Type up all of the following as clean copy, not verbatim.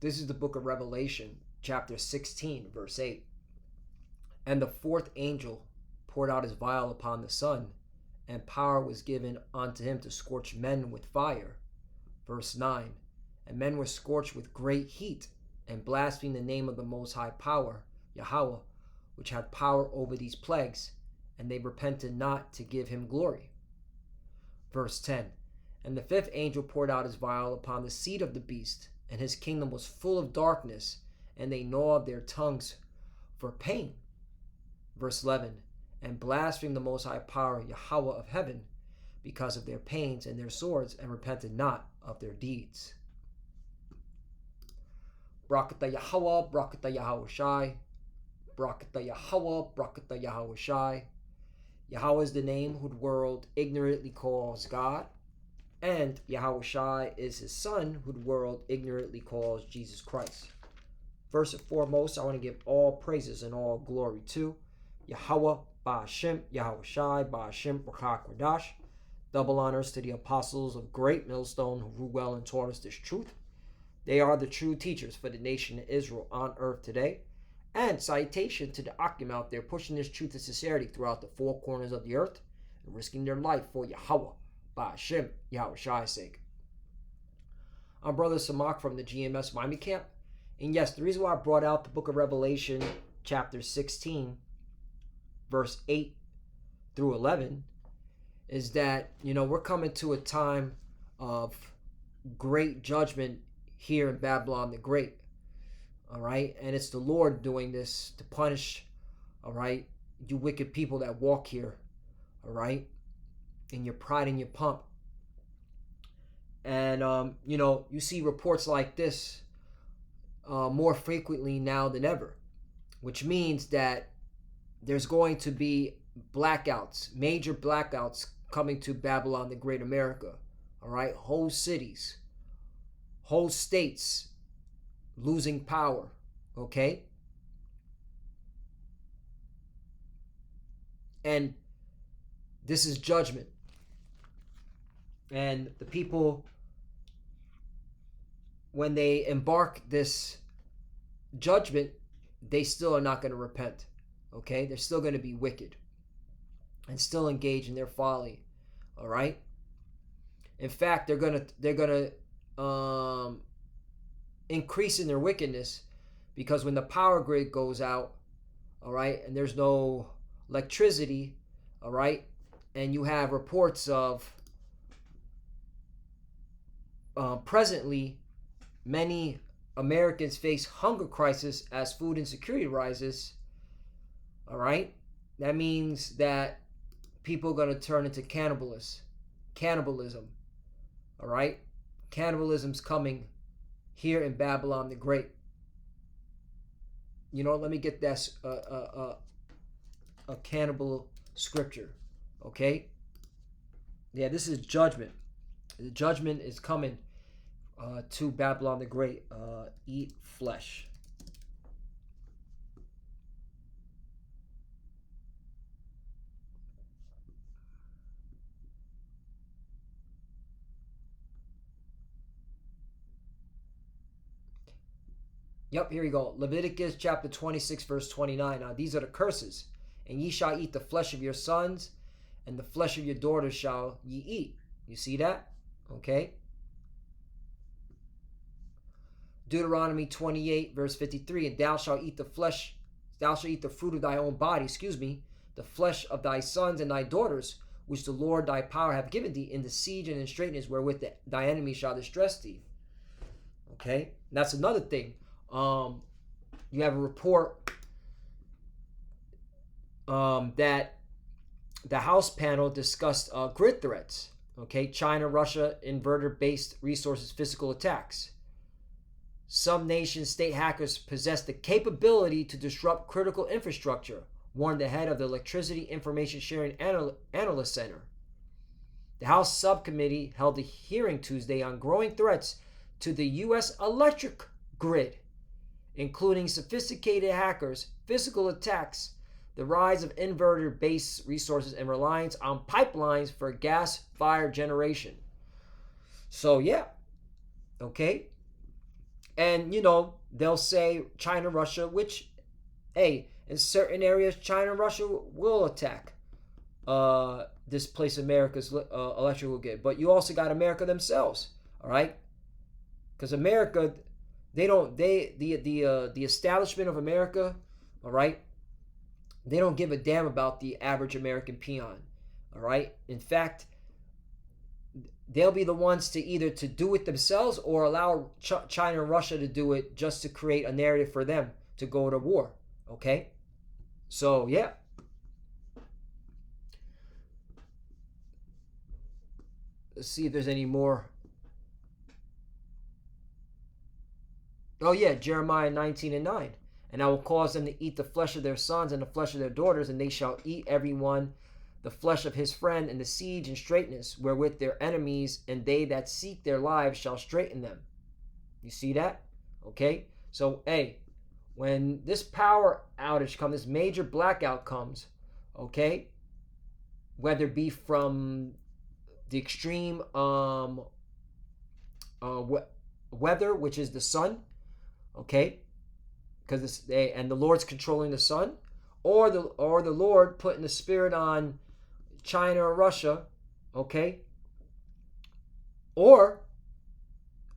This is the book of Revelation, chapter 16, verse 8. And the fourth angel poured out his vial upon the sun, and power was given unto him to scorch men with fire. Verse 9. And men were scorched with great heat, and blasphemed the name of the Most High Power, Yahweh, which had power over these plagues, and they repented not to give him glory. Verse 10. And the fifth angel poured out his vial upon the seat of the beast, and his kingdom was full of darkness, and they gnawed their tongues for pain. Verse 11. And blasphemed the Most High Power, Yahweh of heaven, because of their pains and their swords, and repented not of their deeds. Brakata Yahweh, Brakata Yahweh Shai, Brakata Yahweh, Brakata Yahweh Shai. Yahweh is the name who the world ignorantly calls God, and Yahweh Shai is his son who the world ignorantly calls Jesus Christ. First and foremost, I want to give all praises and all glory to Yahweh, Ba'ashem, Yahweh Shai, Ba'ashem, Rakah Kodash. Double honors to the apostles of Great Millstone who ruled well and taught us this truth. They are the true teachers for the nation of Israel on earth today. And citation to the Akim out there pushing this truth and sincerity throughout the four corners of the earth and risking their life for Yahweh, Ba'ashem, Yahweh Shai's sake. I'm Brother Samak from the GMS Miami Camp. And yes, the reason why I brought out the book of Revelation, chapter 16, verse 8 through 11, is that, we're coming to a time of great judgment here in Babylon the Great. All right. And it's the Lord doing this to punish, all right, you wicked people that walk here. All right. In your pride and your pomp. And, you see reports like this more frequently now than ever, which means that there's going to be blackouts, major blackouts coming to Babylon the Great America. All right. Whole cities, whole states losing power, okay? And this is judgment. And the people, when they embark this judgment, they still are not going to repent, okay? They're still going to be wicked and still engage in their folly, all right? In fact, they're going to increase in their wickedness, because when the power grid goes out, all right, and there's no electricity, all right, and you have reports of presently many Americans face hunger crisis as food insecurity rises, all right, that means that people are going to turn into cannibalism, all right. Cannibalism's coming here in Babylon the Great. Let me get that a cannibal scripture, okay? Yeah, this is judgment. The judgment is coming to Babylon the Great. Eat flesh. Yep, here we go. Leviticus chapter 26, verse 29. Now these are the curses. And ye shall eat the flesh of your sons, and the flesh of your daughters shall ye eat. You see that? Okay. Deuteronomy 28, verse 53. And thou shalt eat the flesh, thou shalt eat the fruit of thy own body, the flesh of thy sons and thy daughters, which the Lord thy power hath given thee in the siege and in straitness wherewith thy enemy shall distress thee. Okay. And that's another thing. You have a report that the House panel discussed grid threats. Okay, China, Russia, inverter-based resources, physical attacks. Some nation state hackers possess the capability to disrupt critical infrastructure, warned the head of the Electricity Information Sharing Analyst Center. The House subcommittee held a hearing Tuesday on growing threats to the U.S. electric grid, including sophisticated hackers, physical attacks, the rise of inverter-based resources, and reliance on pipelines for gas-fired generation. So, yeah, okay. And, they'll say China, Russia, which, hey, in certain areas, China and Russia will attack displace America's electrical grid. But you also got America themselves, all right? Because America, the establishment of America, all right, they don't give a damn about the average American peon, all right? In fact, they'll be the ones to either to do it themselves or allow China and Russia to do it just to create a narrative for them to go to war, okay? So, yeah. Let's see if there's any more. Oh, yeah, Jeremiah 19:9. And I will cause them to eat the flesh of their sons and the flesh of their daughters, and they shall eat every one the flesh of his friend, and the siege and straightness wherewith their enemies and they that seek their lives shall straighten them. You see that? Okay? So, hey, when this power outage comes, this major blackout comes, okay, whether it be from the extreme weather, which is the sun, okay, because and the Lord's controlling the sun, or the Lord putting the spirit on China or Russia, okay, or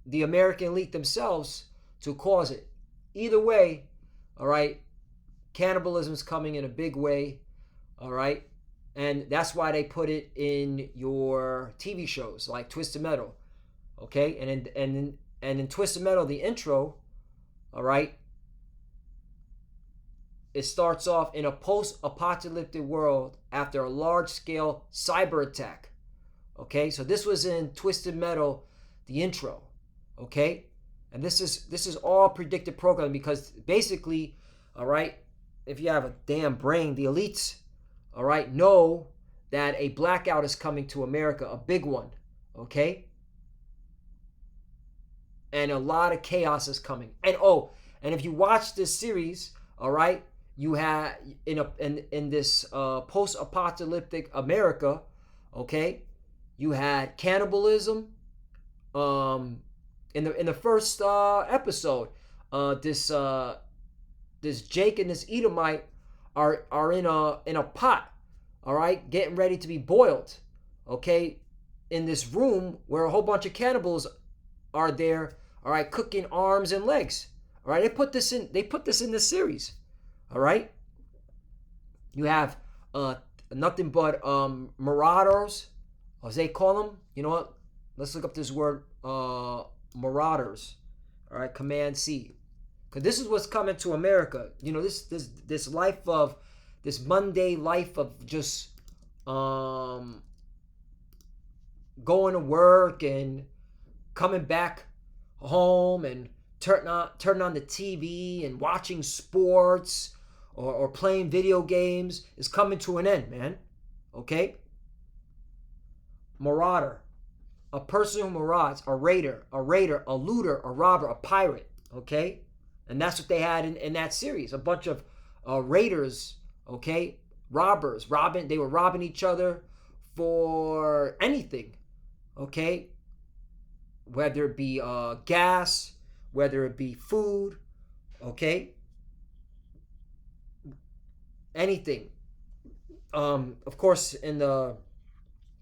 the American elite themselves to cause it. Either way, all right, cannibalism is coming in a big way, all right, and that's why they put it in your TV shows like Twisted Metal, okay, and in Twisted Metal, the intro, all right, it starts off in a post-apocalyptic world after a large-scale cyber attack, okay, so this was in Twisted Metal, the intro, okay, and this is all predicted programming because basically, all right, if you have a damn brain, the elites, all right, know that a blackout is coming to America, a big one, okay? And a lot of chaos is coming. And and if you watch this series, all right, you had in this post-apocalyptic America, okay, you had cannibalism. In the first episode, this Jake and this Edomite are in a pot, all right, getting ready to be boiled, okay, in this room where a whole bunch of cannibals are there, all right, cooking arms and legs, all right. They put this in this series, all right. You have nothing but marauders, as they call them. You know what? Let's look up this word, marauders, all right. Command C. Because this is what's coming to America. You know, this life of, this mundane life of just going to work and coming back home and turning on the TV and watching sports or playing video games is coming to an end, man. Okay? Marauder. A person who marauds, a raider, a looter, a robber, a pirate. Okay? And that's what they had in that series. A bunch of raiders, okay? Robbers. They were robbing each other for anything, okay? Whether it be gas, whether it be food, okay? Anything. Of course, in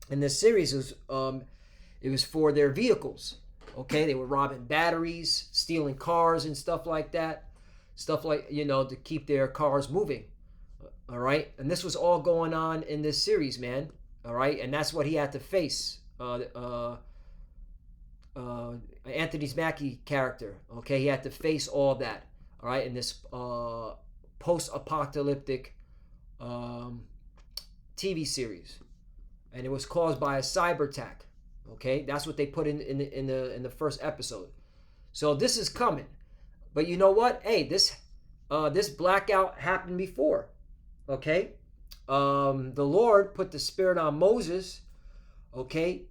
this series, it was for their vehicles. Okay, they were robbing batteries, stealing cars and stuff like that. Stuff like, to keep their cars moving. All right, and this was all going on in this series, man. All right, and that's what he had to face. Anthony Mackie character. Okay, he had to face all that. All right, in this post-apocalyptic TV series, and it was caused by a cyber attack. Okay, that's what they put in the first episode. So this is coming, but you know what? Hey, this blackout happened before. Okay, the Lord put the Spirit on Moses. Okay,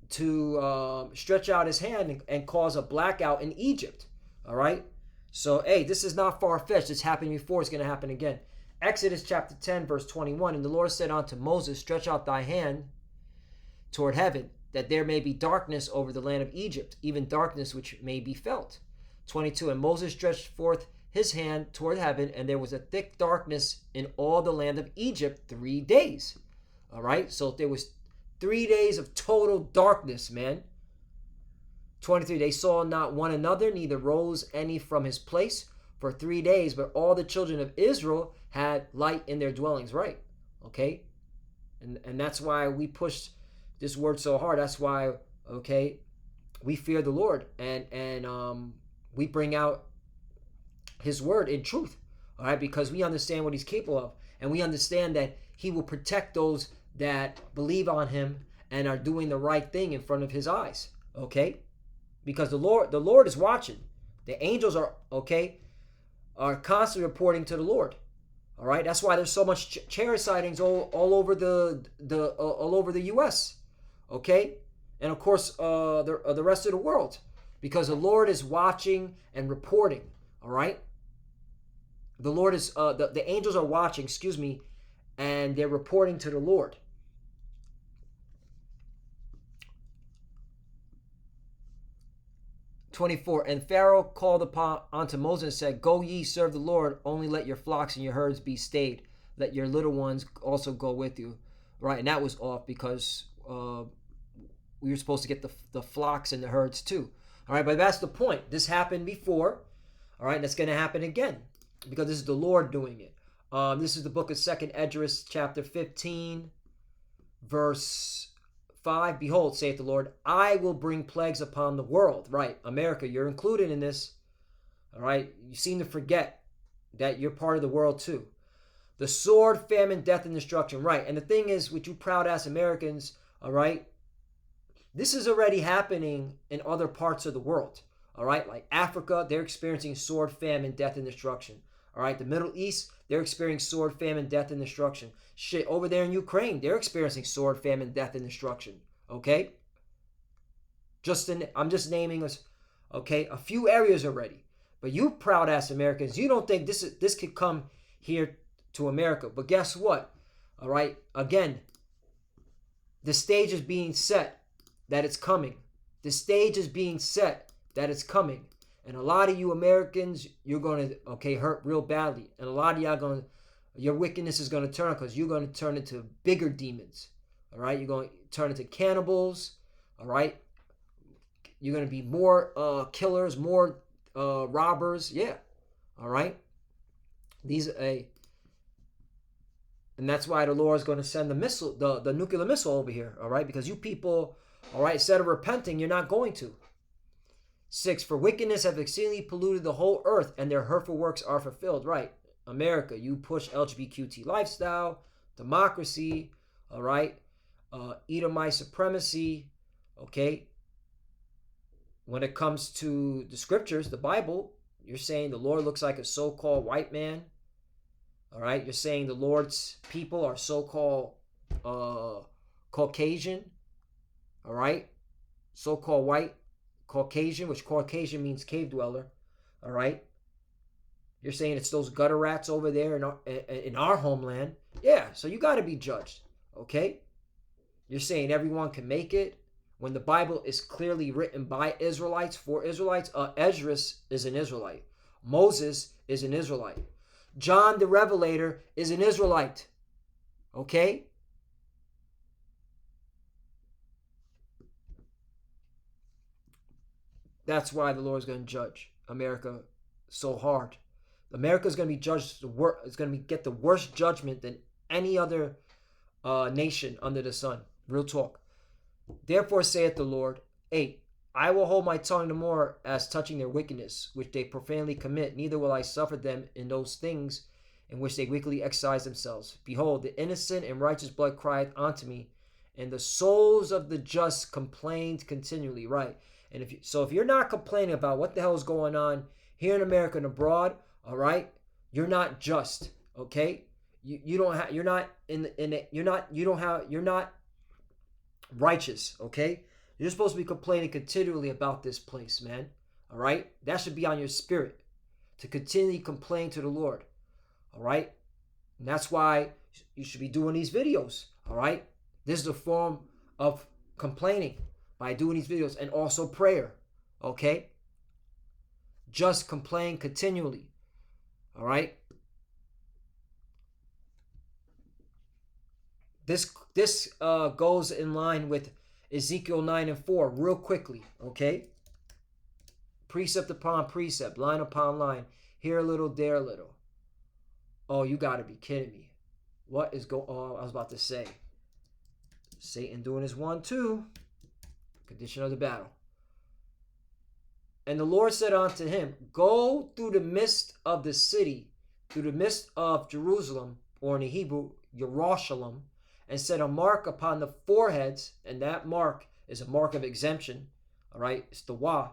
to stretch out His hand and cause a blackout in Egypt. All right. So hey, this is not far fetched. It's happened before. It's going to happen again. Exodus chapter 10, verse 21. And the Lord said unto Moses, stretch out thy hand toward heaven, that there may be darkness over the land of Egypt, even darkness which may be felt. 22, and Moses stretched forth his hand toward heaven, and there was a thick darkness in all the land of Egypt 3 days. All right, so there was 3 days of total darkness, man. 23, they saw not one another, neither rose any from his place for 3 days, but all the children of Israel had light in their dwellings, right? Okay, and that's why we push this word so hard. That's why, okay, we fear the Lord, and we bring out his word in truth, all right, because we understand what he's capable of, and we understand that he will protect those that believe on him and are doing the right thing in front of his eyes, okay? Because the Lord is watching. The angels are constantly reporting to the Lord. All right, that's why there's so much chariot sightings all over all over the U.S. Okay, and of course the rest of the world, because the Lord is watching and reporting. All right, the Lord is the angels are watching. Excuse me, and they're reporting to the Lord. (24) And Pharaoh called unto Moses and said, Go ye, serve the Lord, only let your flocks and your herds be stayed. Let your little ones also go with you. Right, and that was off because we were supposed to get the flocks and the herds too. All right, but that's the point. This happened before. All right, and it's going to happen again because this is the Lord doing it. This is the book of 2 Esdras, chapter 15, verse 5, Behold, saith the Lord, I will bring plagues upon the world. Right, America, you're included in this. All right, you seem to forget that you're part of the world too. The sword, famine, death, and destruction. Right, and the thing is, with you proud-ass Americans, all right, this is already happening in other parts of the world. All right, like Africa, they're experiencing sword, famine, death, and destruction. All right, the Middle East, they're experiencing sword, famine, death, and destruction. Shit, over there in Ukraine, they're experiencing sword, famine, death, and destruction. Okay? I'm just naming us, okay, a few areas already. But you proud-ass Americans, you don't think this could come here to America. But guess what? All right, again, the stage is being set that it's coming. The stage is being set that it's coming. And a lot of you Americans, you're going to, hurt real badly. And a lot of y'all your wickedness is going to turn because you're going to turn into bigger demons. All right? You're going to turn into cannibals. All right? You're going to be more killers, more robbers. Yeah. All right? And that's why the Lord is going to send the missile, the nuclear missile over here. All right? Because you people, all right, instead of repenting, you're not going to. 6, for wickedness have exceedingly polluted the whole earth, and their hurtful works are fulfilled. Right, America, you push LGBTQT lifestyle, democracy, all right, Edomite supremacy, okay. When it comes to the scriptures, the Bible, you're saying the Lord looks like a so-called white man, all right. You're saying the Lord's people are so-called Caucasian, all right, so-called white. Caucasian, which Caucasian means cave dweller, all right? You're saying it's those gutter rats over there in our homeland. Yeah, so you got to be judged, okay? You're saying everyone can make it when the Bible is clearly written by Israelites, for Israelites. Esdras is an Israelite. Moses is an Israelite. John the Revelator is an Israelite, okay? That's why the Lord is going to judge America so hard. America is going to be judged. It's going to get the worst judgment than any other nation under the sun. Real talk. Therefore saith the Lord. 8. I will hold my tongue no more as touching their wickedness, which they profanely commit. Neither will I suffer them in those things in which they wickedly exercise themselves. Behold, the innocent and righteous blood crieth unto me, and the souls of the just complained continually. Right. And if you're not complaining about what the hell is going on here in America and abroad, all right, you're not just, okay? You're not righteous, okay? You're supposed to be complaining continually about this place, man. All right? That should be on your spirit to continually complain to the Lord. All right? And that's why you should be doing these videos. All right? This is a form of complaining by doing these videos, and also prayer. Okay? Just complain continually. All right? This goes in line with Ezekiel 9 and 4 real quickly. Okay? Precept upon precept, line upon line, here a little, there a little. Oh, you got to be kidding me. What is going on? I was about to say. Satan doing his 1-2. Condition of the battle. And the Lord said unto him, go through the midst of the city, through the midst of Jerusalem, or in the Hebrew, Yerushalayim, and set a mark upon the foreheads, and that mark is a mark of exemption. All right, it's the wa.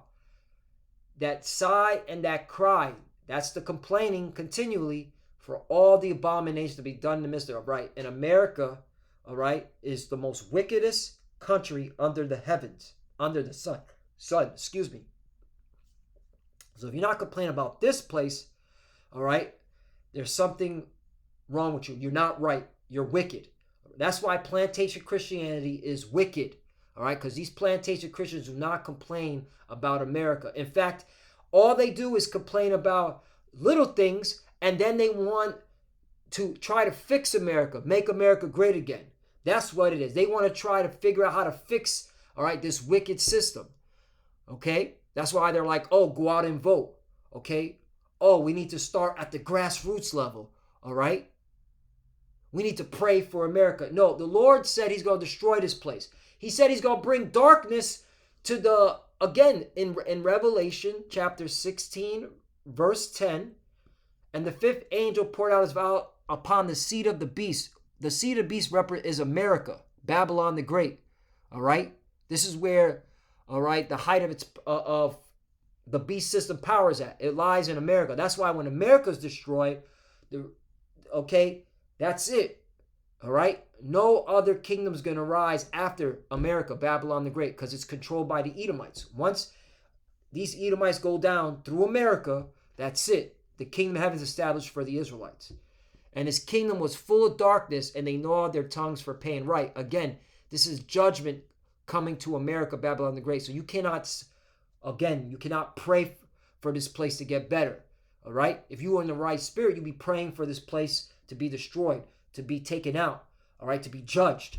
That sigh and that cry, that's the complaining continually for all the abominations to be done in the midst of, right? And America, all right, is the most wickedest country under the heavens, under the sun, excuse me. So if you're not complaining about this place, all right, there's something wrong with you. You're not right. You're wicked. That's why plantation Christianity is wicked, all right, because these plantation Christians do not complain about America. In fact, all they do is complain about little things, and then they want to try to fix America, make America great again. That's what it is. They want to try to figure out how to fix, all right, this wicked system, okay? That's why they're like, oh, go out and vote, okay? Oh, we need to start at the grassroots level, all right? We need to pray for America. No, the Lord said he's going to destroy this place. He said he's going to bring darkness to the, again, in Revelation chapter 16, verse 10, and the fifth angel poured out his vial upon the seat of the beast. The seat of the beast is America, Babylon the Great, all right? This is where, all right, the height of its of the beast system power is at. It lies in America. That's why when America is destroyed, okay, that's it. All right? No other kingdom's going to rise after America, Babylon the Great, because it's controlled by the Edomites. Once these Edomites go down through America, that's it. The kingdom of heaven is established for the Israelites. And his kingdom was full of darkness, and they gnawed their tongues for pain. Right. Again, this is judgment coming to America, Babylon the Great. So you cannot, again, you cannot pray for this place to get better. All right? If you were in the right spirit, you'd be praying for this place to be destroyed, to be taken out, all right, to be judged.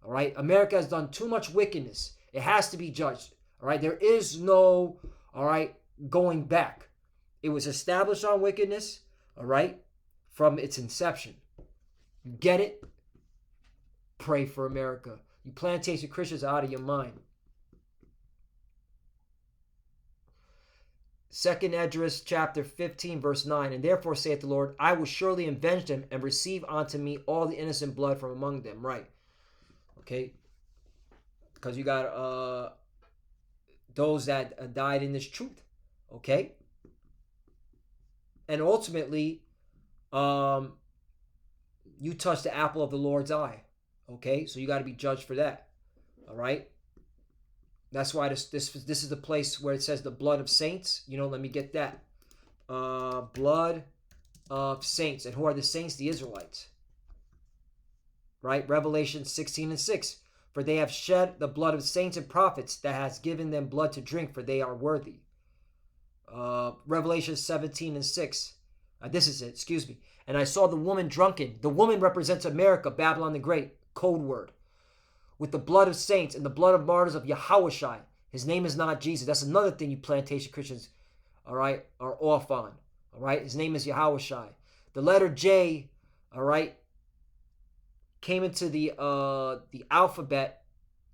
All right? America has done too much wickedness. It has to be judged. All right? There is no, all right, going back. It was established on wickedness, all right, from its inception. You get it? Pray for America. You plantation Christians are out of your mind. Second Esdras chapter 15 verse 9, and therefore saith the Lord, I will surely avenge them and receive unto me all the innocent blood from among them. Right. Okay. Because you got those that died in this truth. Okay. And ultimately, you touch the apple of the Lord's eye. Okay. So you got to be judged for that. All right. That's why this is the place where it says the blood of saints. You know, let me get that. Blood of saints. And who are the saints? The Israelites. Right? Revelation 16 and 6. For they have shed the blood of saints and prophets that has given them blood to drink, for they are worthy. Revelation 17 and 6. This is it, excuse me. And I saw the woman drunken. The woman represents America, Babylon the Great. Code word. With the blood of saints and the blood of martyrs of Yahushua. His name is not Jesus. That's another thing you plantation Christians, all right, are off on. All right, his name is Yahushua. The letter J, all right, came into the alphabet,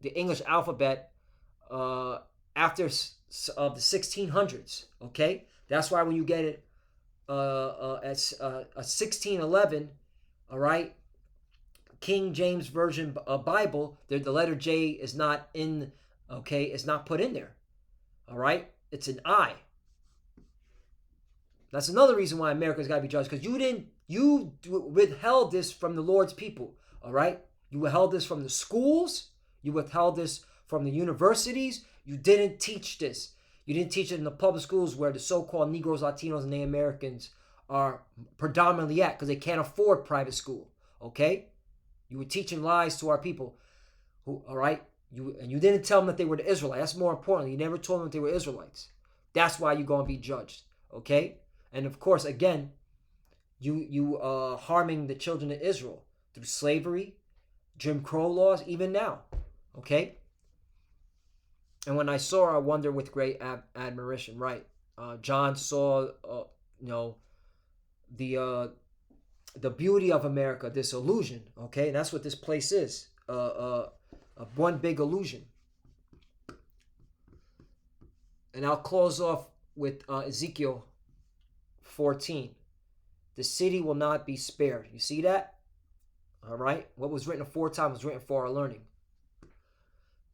the English alphabet, after the 1600s. Okay, that's why when you get it at 1611, all right. King James Version Bible, the letter J is not in, okay, it's not put in there. All right? It's an I. That's another reason why America's got to be judged, because you withheld this from the Lord's people. All right? You withheld this from the schools. You withheld this from the universities. You didn't teach this. You didn't teach it in the public schools where the so-called Negroes, Latinos, and Native Americans are predominantly at, because they can't afford private school. Okay? You were teaching lies to our people. Who, all right? You didn't tell them that they were the Israelites. That's more important. You never told them that they were Israelites. That's why you're going to be judged. Okay? And of course, again, you harming the children of Israel through slavery, Jim Crow laws, even now. Okay? And when I saw her, I wonder with great admiration. Right? John saw, the beauty of America, this illusion. Okay? And that's what this place is. One big illusion. And I'll close off with Ezekiel 14. The city will not be spared. You see that? All right. What was written aforetime was written for our learning.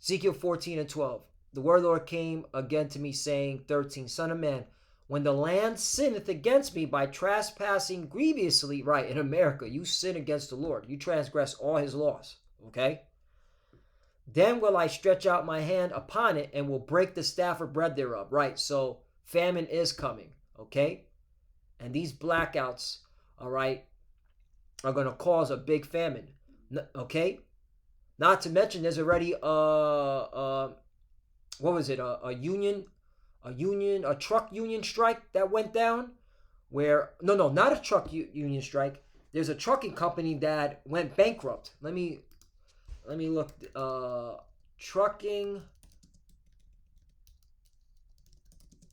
Ezekiel 14 and 12. The word of the Lord came again to me, saying, 13, Son of man, when the land sinneth against me by trespassing grievously, right, in America, you sin against the Lord. You transgress all his laws. Okay? Then will I stretch out my hand upon it and will break the staff of bread thereof. Right, so famine is coming, okay? And these blackouts, all right, are going to cause a big famine, okay? Not to mention there's already a truck union strike that went down where, no, not a truck union strike. There's a trucking company that went bankrupt. Let me look. Trucking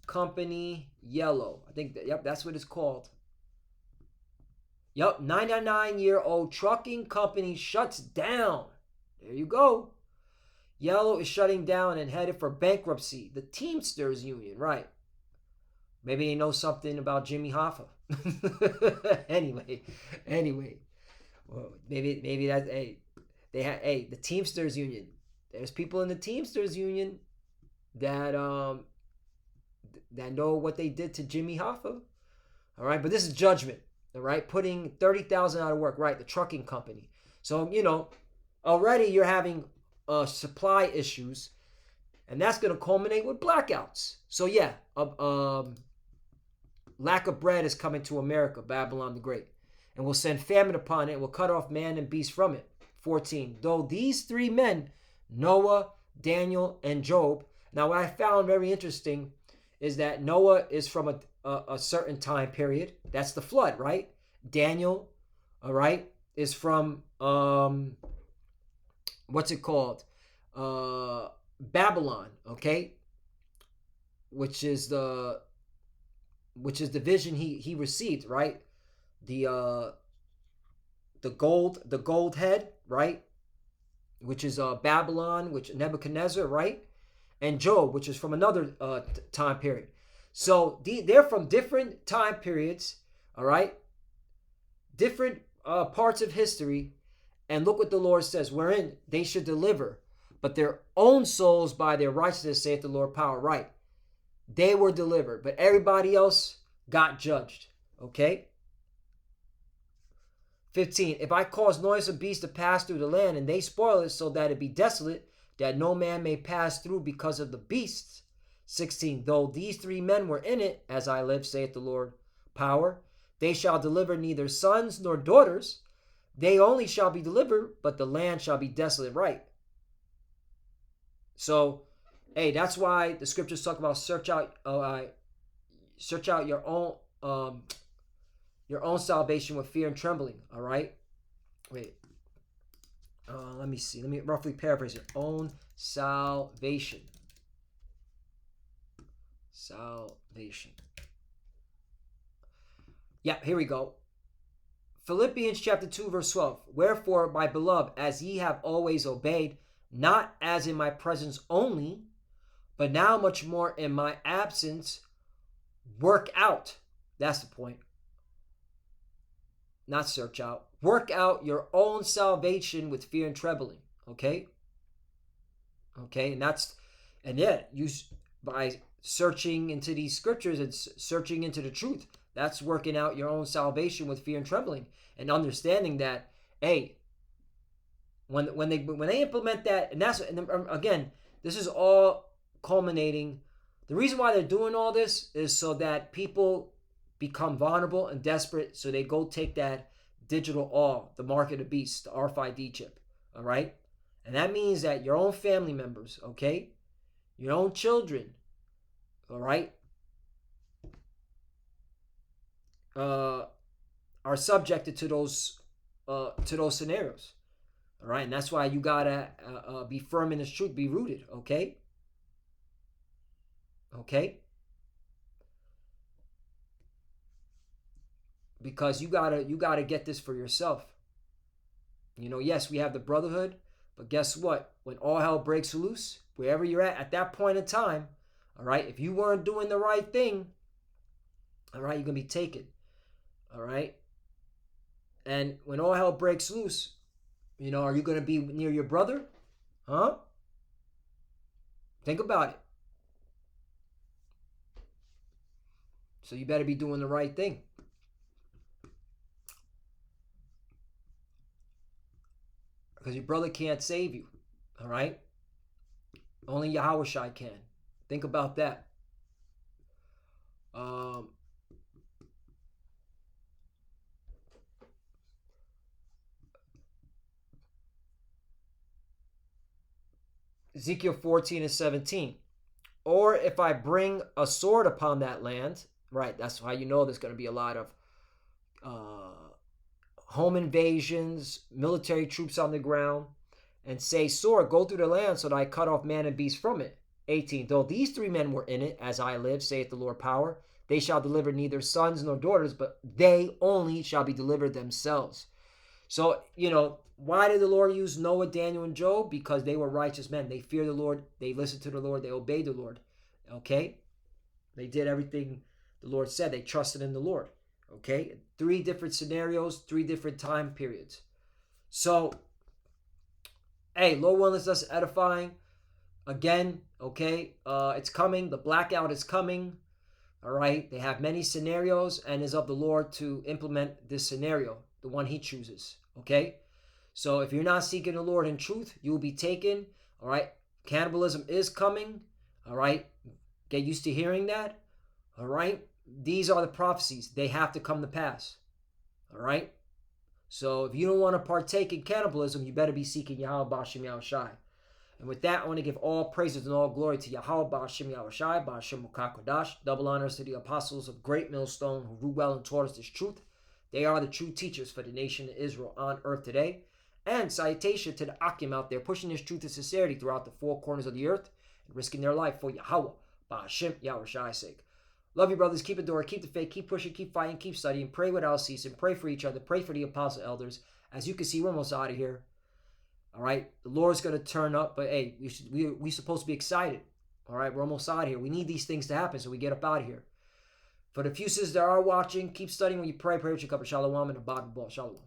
company Yellow. I think that's what it's called. Yep, 99-year-old trucking company shuts down. There you go. Yellow is shutting down and headed for bankruptcy. The Teamsters Union, right? Maybe they know something about Jimmy Hoffa. Anyway. Well, maybe that's the Teamsters Union. There's people in the Teamsters Union that know what they did to Jimmy Hoffa. All right, but this is judgment. All right, putting 30,000 out of work. Right, the trucking company. So already you're having supply issues, and that's going to culminate with blackouts. So yeah, lack of bread is coming to America, Babylon the Great, and will send famine upon it. And will cut off man and beast from it. 14. Though these three men, Noah, Daniel, and Job. Now, what I found very interesting is that Noah is from a certain time period. That's the flood, right? Daniel, all right, is from what's it called? Babylon, okay? Which is the vision he received, right? The gold head, right? Which is Babylon, which Nebuchadnezzar, right? And Job, which is from another time period. So they're from different time periods, all right? Different parts of history. And look what the Lord says, wherein they should deliver, but their own souls by their righteousness, saith the Lord power. Right. They were delivered, but everybody else got judged. Okay? 15. If I cause noisome beasts to pass through the land, and they spoil it so that it be desolate, that no man may pass through because of the beasts. 16. Though these three men were in it, as I live, saith the Lord power, they shall deliver neither sons nor daughters. They only shall be delivered, but the land shall be desolate. Right. So, hey, that's why the scriptures talk about search out your own salvation with fear and trembling. All right. Wait. Let me see. Let me roughly paraphrase it. Own salvation. Salvation. Yeah, here we go. Philippians chapter 2, verse 12. Wherefore, my beloved, as ye have always obeyed, not as in my presence only, but now much more in my absence, work out. That's the point. Not search out. Work out your own salvation with fear and trembling. Okay? Okay, and you by searching into these scriptures and searching into the truth, that's working out your own salvation with fear and trembling, and understanding that, hey, when they implement that, and again, this is all culminating. The reason why they're doing all this is so that people become vulnerable and desperate, so they go take that digital the mark of the beast, the RFID chip, all right? And that means that your own family members, okay, your own children, all right, are subjected to those scenarios. All right, and that's why you gotta be firm in this truth, be rooted. Okay, okay, because you gotta get this for yourself. You know, yes, we have the brotherhood, but guess what? When all hell breaks loose, wherever you're at that point in time, all right, if you weren't doing the right thing, all right, you're gonna be taken. All right, and when all hell breaks loose, you know, are you gonna be near your brother? Huh? Think about it. So you better be doing the right thing. Because your brother can't save you. All right? Only Yahushua can. Think about that. Ezekiel 14 and 17. Or if I bring a sword upon that land, right? That's how you know there's going to be a lot of home invasions, military troops on the ground, and say, sword, go through the land so that I cut off man and beast from it. 18. Though these 3 men were in it, as I live, saith the Lord power, they shall deliver neither sons nor daughters, but they only shall be delivered themselves. So, you know, why did the Lord use Noah, Daniel, and Job? Because they were righteous men. They feared the Lord. They listened to the Lord. They obeyed the Lord. Okay? They did everything the Lord said. They trusted in the Lord. Okay? 3 different scenarios, 3 different time periods. So, hey, Lord willing, us edifying. Again, okay, it's coming. The blackout is coming. All right. They have many scenarios, and it's of the Lord to implement this scenario, the one he chooses. Okay. So if you're not seeking the Lord in truth, you will be taken. All right. Cannibalism is coming. All right. Get used to hearing that. All right. These are the prophecies. They have to come to pass. All right. So if you don't want to partake in cannibalism, you better be seeking Yahweh Ba'ashem Yahushai. And with that, I want to give all praises and all glory to Yahweh Ba'ashem Yahushai, Ba'ashem Mukakodash. Double honors to the apostles of Great Millstone who rule well and taught us this truth. They are the true teachers for the nation of Israel on earth today. And salutation to the Akim out there pushing this truth and sincerity throughout the 4 corners of the earth and risking their life for Yahweh Ba'ashem Yahushai's sake. Love you, brothers. Keep adoring, keep the faith, keep pushing, keep fighting, keep studying. Pray without ceasing. Pray for each other. Pray for the apostle elders. As you can see, we're almost out of here. All right, the Lord's going to turn up, but hey, we're supposed to be excited. All right, we're almost out of here. We need these things to happen so we get up out of here. For the few sisters that are watching, keep studying when you pray. Pray with your cup of shalom and a Bible ball. Shalom.